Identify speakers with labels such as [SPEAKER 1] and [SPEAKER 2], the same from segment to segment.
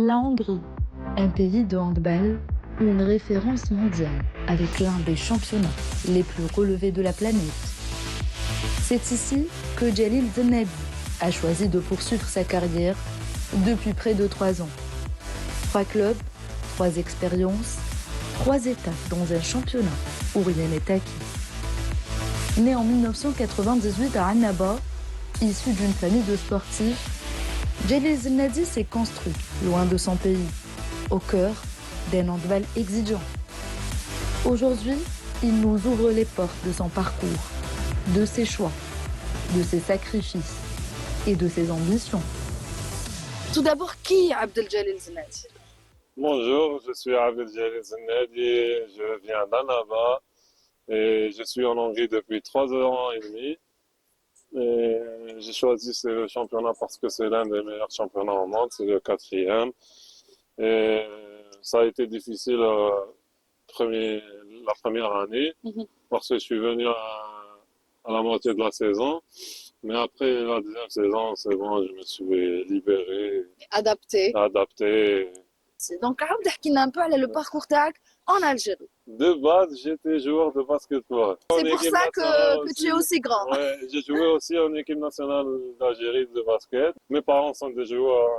[SPEAKER 1] la Hongrie, un pays de handball, une référence mondiale avec l'un des championnats les plus relevés de la planète. C'est ici que Jalil Zenabi a choisi de poursuivre sa carrière depuis près de 3 ans. 3 clubs, 3 expériences, 3 étapes dans un championnat où rien n'est acquis. Né en 1998 à Annaba, issu d'une famille de sportifs, Jalil Zenabi s'est construit loin de son pays, au cœur d'un handball exigeant. Aujourd'hui, il nous ouvre les portes de son parcours, de ses choix, de ses sacrifices et de ses ambitions.
[SPEAKER 2] Tout d'abord, qui est Abdeljalil Zenabi?
[SPEAKER 3] Bonjour, je suis Abdeljalil Zenabi, je viens d'Annaba et je suis en Hongrie depuis 3 ans et demi. Et j'ai choisi ce championnat parce que c'est l'un des meilleurs championnats au monde, c'est le 4e. Et ça a été difficile la première année parce que je suis venu à la moitié de la saison. Mais après la deuxième saison, c'est bon, je me suis libéré, adapté.
[SPEAKER 2] Donc, عاود احكينا un peu على le parcours تاعك en Algérie.
[SPEAKER 3] De base, j'étais joueur de basketball.
[SPEAKER 2] C'est pour ça que tu es aussi grand.
[SPEAKER 3] Ouais, j'ai joué aussi en équipe nationale d'Algérie de basket. Mes parents sont des joueurs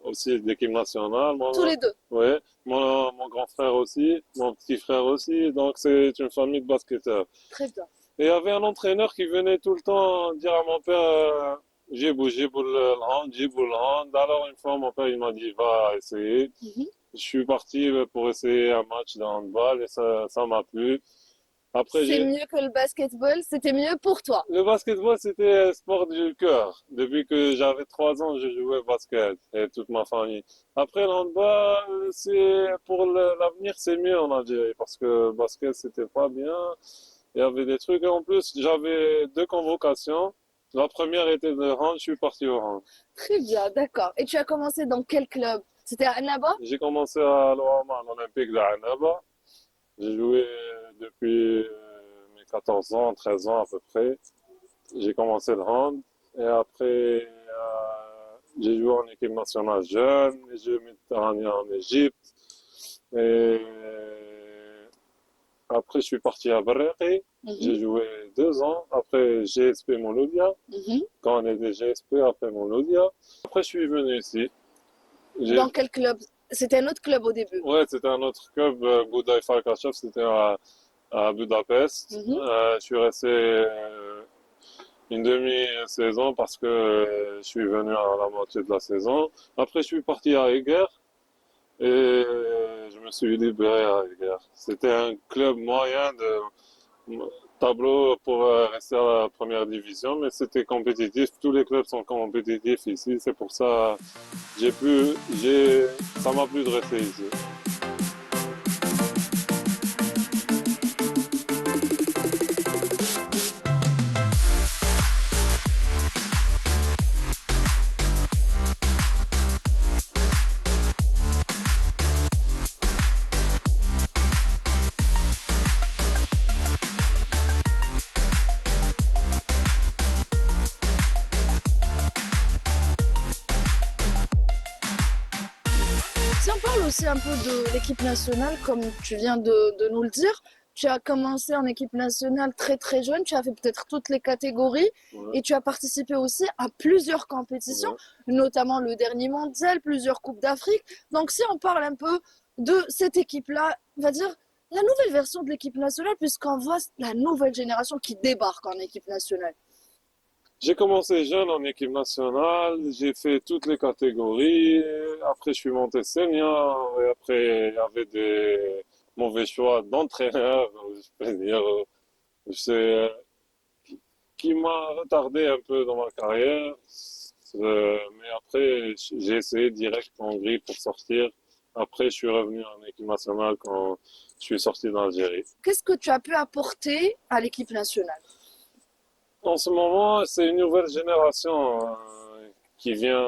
[SPEAKER 3] aussi d'équipe nationale.
[SPEAKER 2] Tous les deux.
[SPEAKER 3] Ouais, mon grand frère aussi, mon petit frère aussi. Donc c'est une famille de basketteurs.
[SPEAKER 2] Très bien.
[SPEAKER 3] Et il y avait un entraîneur qui venait tout le temps dire à mon père, j'ai bougé pour le hand, j'ai pour le hand. Alors une fois, mon père il m'a dit, va essayer. Je suis parti pour essayer un match de handball et ça m'a plu. Après,
[SPEAKER 2] c'est mieux que le basketball, c'était mieux pour toi.
[SPEAKER 3] Le basketball, c'était un sport du cœur. Depuis que j'avais 3 ans, je jouais au basket et toute ma famille. Après, le handball, pour l'avenir, c'est mieux en Algérie parce que le basket, c'était pas bien. Il y avait des trucs. Et en plus, j'avais 2 convocations. La première était de hand, je suis parti au hand.
[SPEAKER 2] Très bien, d'accord. Et tu as commencé dans quel club? C'était à Annaba?
[SPEAKER 3] J'ai commencé à l'OAMA, l'Olympique d'Annaba. J'ai joué depuis mes 14 ans, 13 ans à peu près. J'ai commencé le hand et après j'ai joué en équipe nationale jeune, les Jeux méditerranéens en Égypte. Et après je suis parti à Barreri. J'ai joué 2 ans. Après GSP Mouloudia. Quand on était GSP, après Mouloudia. Après je suis venu ici.
[SPEAKER 2] Dans quel club? C'était un autre club au début?
[SPEAKER 3] Ouais, c'était un autre club, Buday Farkashov, c'était à Budapest. Je suis resté une demi-saison parce que je suis venu à la moitié de la saison. Après, je suis parti à Eger et je me suis libéré à Eger. C'était un club moyen de tableau pour rester à la première division, mais c'était compétitif. Tous les clubs sont compétitifs ici, c'est pour ça ça m'a plu de rester ici.
[SPEAKER 2] Si on parle aussi un peu de l'équipe nationale, comme tu viens de nous le dire, tu as commencé en équipe nationale très très jeune, tu as fait peut-être toutes les catégories et tu as participé aussi à plusieurs compétitions, notamment le dernier mondial, plusieurs coupes d'Afrique. Donc si on parle un peu de cette équipe-là, on va dire la nouvelle version de l'équipe nationale, puisqu'on voit la nouvelle génération qui débarque en équipe nationale.
[SPEAKER 3] J'ai commencé jeune en équipe nationale, j'ai fait toutes les catégories, après je suis monté senior, et après il y avait des mauvais choix d'entraîneur, je peux dire, qui m'a retardé un peu dans ma carrière. Mais après, j'ai essayé direct en Hongrie pour sortir. Après, je suis revenu en équipe nationale quand je suis sorti d'Algérie.
[SPEAKER 2] Qu'est-ce que tu as pu apporter à l'équipe nationale?
[SPEAKER 3] En ce moment, c'est une nouvelle génération qui vient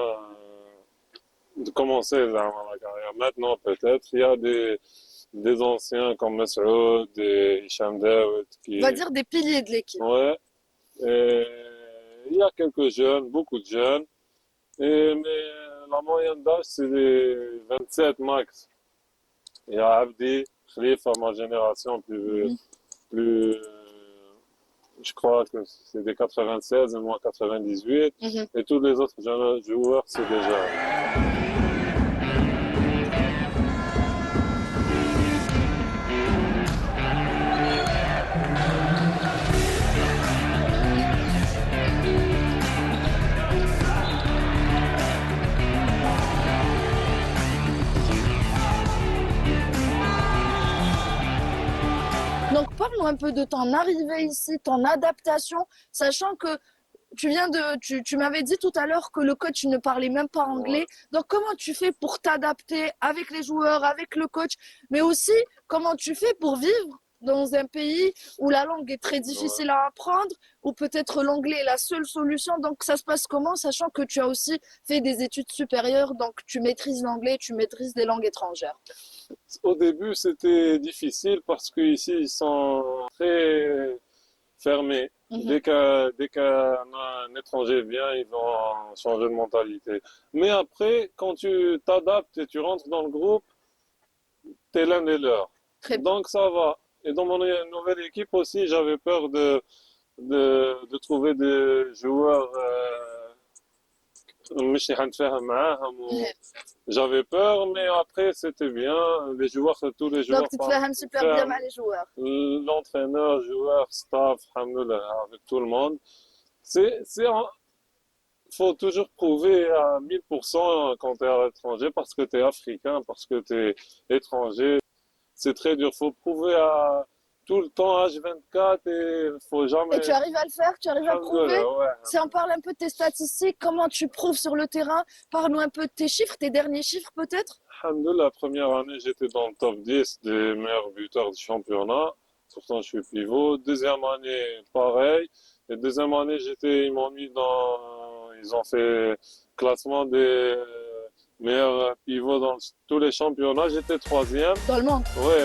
[SPEAKER 3] de commencer dans la carrière. Maintenant, peut-être, il y a des anciens comme Mesroud, des Hicham Daoud qui...
[SPEAKER 2] On va dire des piliers de l'équipe.
[SPEAKER 3] Ouais. Et il y a quelques jeunes, beaucoup de jeunes. Mais la moyenne d'âge, c'est les 27 max. Il y a Abdi, Khalifa, ma génération, plus, je crois que c'est des 96 et moi 98. Et tous les autres jeunes joueurs, c'est déjà.
[SPEAKER 2] Donc, parle-nous un peu de ton arrivée ici, ton adaptation, sachant que tu m'avais dit tout à l'heure que le coach ne parlait même pas anglais.
[SPEAKER 3] Ouais.
[SPEAKER 2] Donc, comment tu fais pour t'adapter avec les joueurs, avec le coach, mais aussi comment tu fais pour vivre dans un pays où la langue est très difficile à apprendre, où peut-être l'anglais est la seule solution. Donc, ça se passe comment, sachant que tu as aussi fait des études supérieures, donc tu maîtrises l'anglais, tu maîtrises des langues étrangères.
[SPEAKER 3] Au début, c'était difficile parce qu'ici, ils sont très fermés. Dès qu'un étranger vient, ils vont changer de mentalité. Mais après, quand tu t'adaptes et tu rentres dans le groupe, tu es l'un des leurs.
[SPEAKER 2] Très bien.
[SPEAKER 3] Donc ça va. Et dans mon nouvelle équipe aussi, j'avais peur de trouver des joueurs مش حنتفاهم معاهم j'avais peur, mais après c'était bien. Les joueurs, tous les joueurs
[SPEAKER 2] Donc, tu te fais super bien mal les joueurs.
[SPEAKER 3] L'entraîneur, joueur, staff, alhamdoulilah, avec tout le monde. Faut toujours prouver à 1000% quand tu es à l'étranger parce que tu es africain, parce que tu es étranger. C'est très dur. Faut prouver à tout le temps H24 et faut jamais.
[SPEAKER 2] Et tu arrives à le faire, tu arrives à le prouver.
[SPEAKER 3] Ouais.
[SPEAKER 2] Si on parle un peu de tes statistiques, comment tu prouves sur le terrain, parle-nous un peu de tes chiffres, tes derniers chiffres peut-être.
[SPEAKER 3] Alhamdoulilah, la première année, j'étais dans le top 10 des meilleurs buteurs du championnat. Pourtant, je suis pivot. Deuxième année, pareil. Et deuxième année, ils m'ont mis ils ont fait classement des meilleurs pivots dans tous les championnats. J'étais troisième.
[SPEAKER 2] Dans le monde.
[SPEAKER 3] Ouais.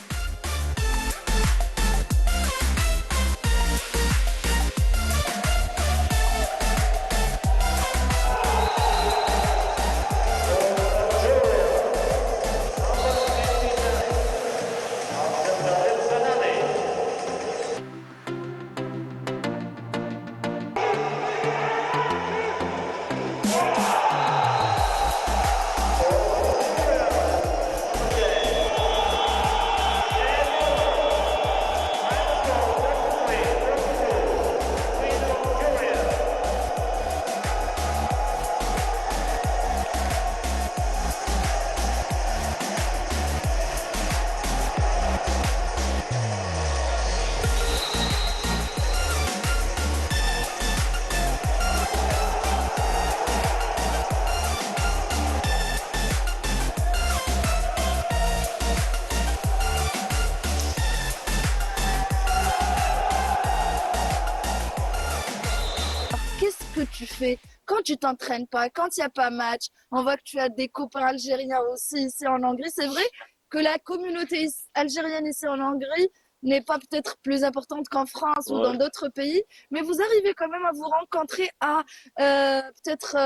[SPEAKER 2] Qu'est-ce que tu fais quand tu t'entraînes pas, quand il n'y a pas match? On voit que tu as des copains algériens aussi ici en Hongrie. C'est vrai que la communauté algérienne ici en Hongrie n'est pas peut-être plus importante qu'en France ou dans d'autres pays, mais vous arrivez quand même à vous rencontrer, à peut-être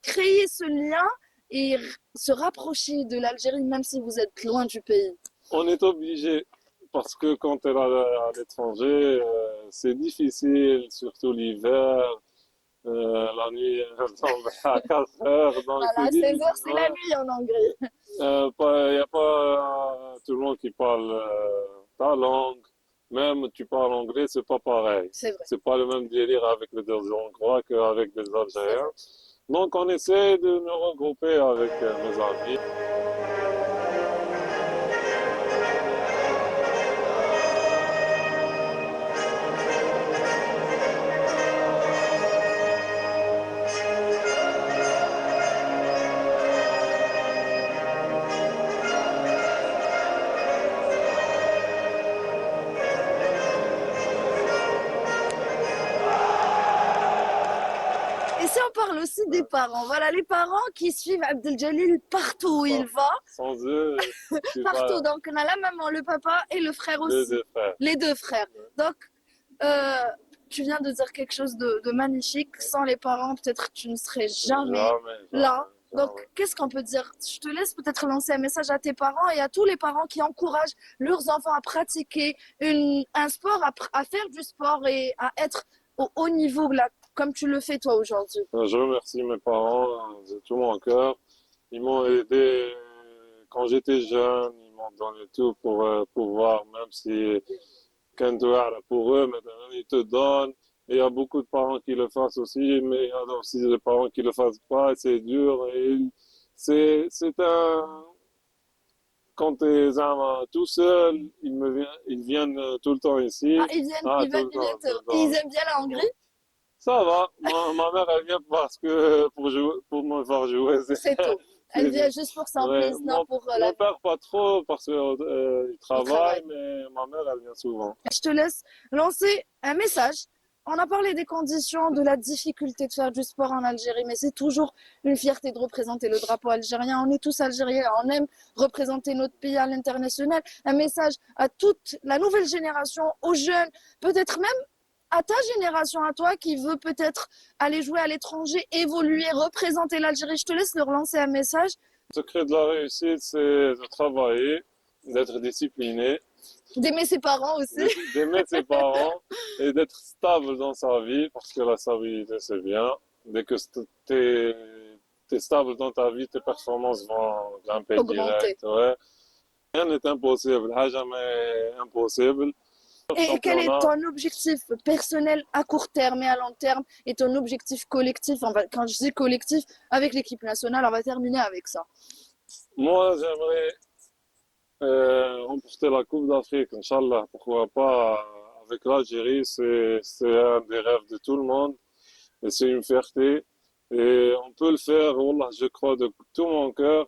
[SPEAKER 2] créer ce lien et se rapprocher de l'Algérie, même si vous êtes loin du pays.
[SPEAKER 3] On est obligé parce que quand tu es à l'étranger, c'est difficile, surtout l'hiver. La nuit, elle tombe à 4 heures. Donc
[SPEAKER 2] Voilà, à 16 heures, c'est la nuit en Hongrie.
[SPEAKER 3] Il n'y a pas tout le monde qui parle ta langue. Même tu parles anglais, c'est pas pareil.
[SPEAKER 2] C'est vrai.
[SPEAKER 3] C'est pas le même délire avec les Hongrois qu'avec les Algériens. Donc on essaie de nous regrouper avec nos amis.
[SPEAKER 2] Et si on parle aussi des parents, voilà, les parents qui suivent Abdeljalil partout où il va.
[SPEAKER 3] Sans eux,
[SPEAKER 2] partout. Donc, on a la maman, le papa et le frère aussi. Les deux frères. Donc, tu viens de dire quelque chose de magnifique. Sans les parents, peut-être tu ne serais jamais là. Donc, qu'est-ce qu'on peut dire? Je te laisse peut-être lancer un message à tes parents et à tous les parents qui encouragent leurs enfants à pratiquer un sport, à faire du sport et à être au haut niveau, là, comme tu le fais toi aujourd'hui.
[SPEAKER 3] Je remercie mes parents de tout mon cœur. Ils m'ont aidé quand j'étais jeune, ils m'ont donné tout pour pouvoir, même si quand tu es pour eux, maintenant ils te donnent. Et il y a beaucoup de parents qui le fassent aussi, mais il y a aussi des parents qui le fassent pas, et c'est dur. Et c'est un, quand tu es tout seul, ils viennent tout le temps ici.
[SPEAKER 2] Ah, ils viennent,
[SPEAKER 3] Ah,
[SPEAKER 2] ils
[SPEAKER 3] tout
[SPEAKER 2] viennent,
[SPEAKER 3] le temps, tout le
[SPEAKER 2] ils
[SPEAKER 3] temps.
[SPEAKER 2] aiment bien la Hongrie?
[SPEAKER 3] Ça va. Ma mère, elle vient parce que pour jouer, pour me voir jouer.
[SPEAKER 2] C'est tout. Elle vient juste pour son
[SPEAKER 3] Ouais,
[SPEAKER 2] plaisir, pour la
[SPEAKER 3] mon père pas trop parce qu'il
[SPEAKER 2] travail.
[SPEAKER 3] travaille, mais ma mère, elle vient souvent.
[SPEAKER 2] Je te laisse lancer un message. On a parlé des conditions, de la difficulté de faire du sport en Algérie, mais c'est toujours une fierté de représenter le drapeau algérien. On est tous algériens, on aime représenter notre pays à l'international. Un message à toute la nouvelle génération, aux jeunes, peut-être même à ta génération, à toi qui veut peut-être aller jouer à l'étranger, évoluer, représenter l'Algérie. Je te laisse leur lancer un message.
[SPEAKER 3] Le secret de la réussite, c'est de travailler, d'être discipliné,
[SPEAKER 2] D'aimer ses parents aussi.
[SPEAKER 3] d'aimer ses parents et d'être stable dans sa vie, parce que la stabilité, c'est bien. Dès que tu es stable dans ta vie, tes performances vont grimper
[SPEAKER 2] Augmenter.
[SPEAKER 3] direct. Ouais. Rien n'est impossible, jamais impossible.
[SPEAKER 2] Et quel est ton objectif personnel à court terme et à long terme et ton objectif collectif? Quand je dis collectif, avec l'équipe nationale, on va terminer avec ça.
[SPEAKER 3] Moi, j'aimerais remporter la Coupe d'Afrique, Inch'Allah. Pourquoi pas avec l'Algérie, c'est un des rêves de tout le monde et c'est une fierté. Et on peut le faire, Wallah, je crois, de tout mon cœur.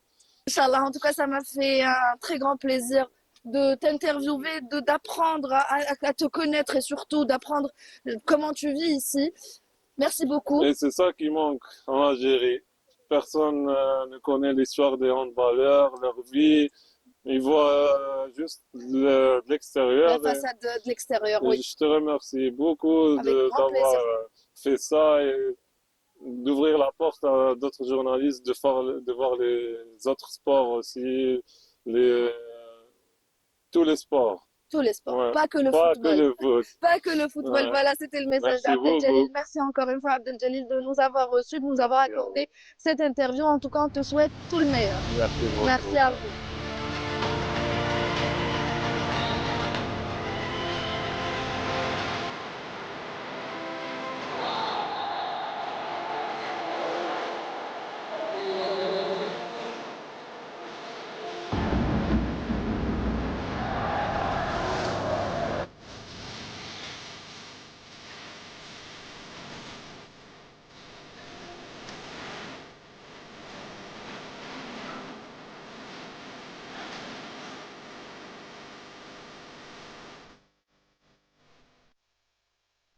[SPEAKER 2] Inch'Allah, en tout cas, ça m'a fait un très grand plaisir de t'interviewer, d'apprendre à te connaître et surtout d'apprendre comment tu vis ici. Merci beaucoup.
[SPEAKER 3] Et c'est ça qui manque en Algérie. Personne ne connaît l'histoire des handballeurs, leur vie. Ils voient juste de l'extérieur.
[SPEAKER 2] La façade de l'extérieur,
[SPEAKER 3] Et
[SPEAKER 2] oui.
[SPEAKER 3] je te remercie beaucoup
[SPEAKER 2] Avec grand
[SPEAKER 3] d'avoir
[SPEAKER 2] plaisir.
[SPEAKER 3] fait ça et d'ouvrir la porte à d'autres journalistes, de voir les autres sports aussi, les, tous les sports.
[SPEAKER 2] Tous les sports,
[SPEAKER 3] Ouais.
[SPEAKER 2] pas que le
[SPEAKER 3] Pas
[SPEAKER 2] football.
[SPEAKER 3] que le foot.
[SPEAKER 2] Pas que le football.
[SPEAKER 3] Ouais.
[SPEAKER 2] Voilà, c'était le message
[SPEAKER 3] Merci
[SPEAKER 2] d'Abdel
[SPEAKER 3] beaucoup.
[SPEAKER 2] Jalil. Merci encore une fois, Abdel Jalil, de nous avoir reçus, de nous avoir accordé cette interview. En tout cas, on te souhaite tout le meilleur.
[SPEAKER 3] Merci beaucoup.
[SPEAKER 2] Merci à vous.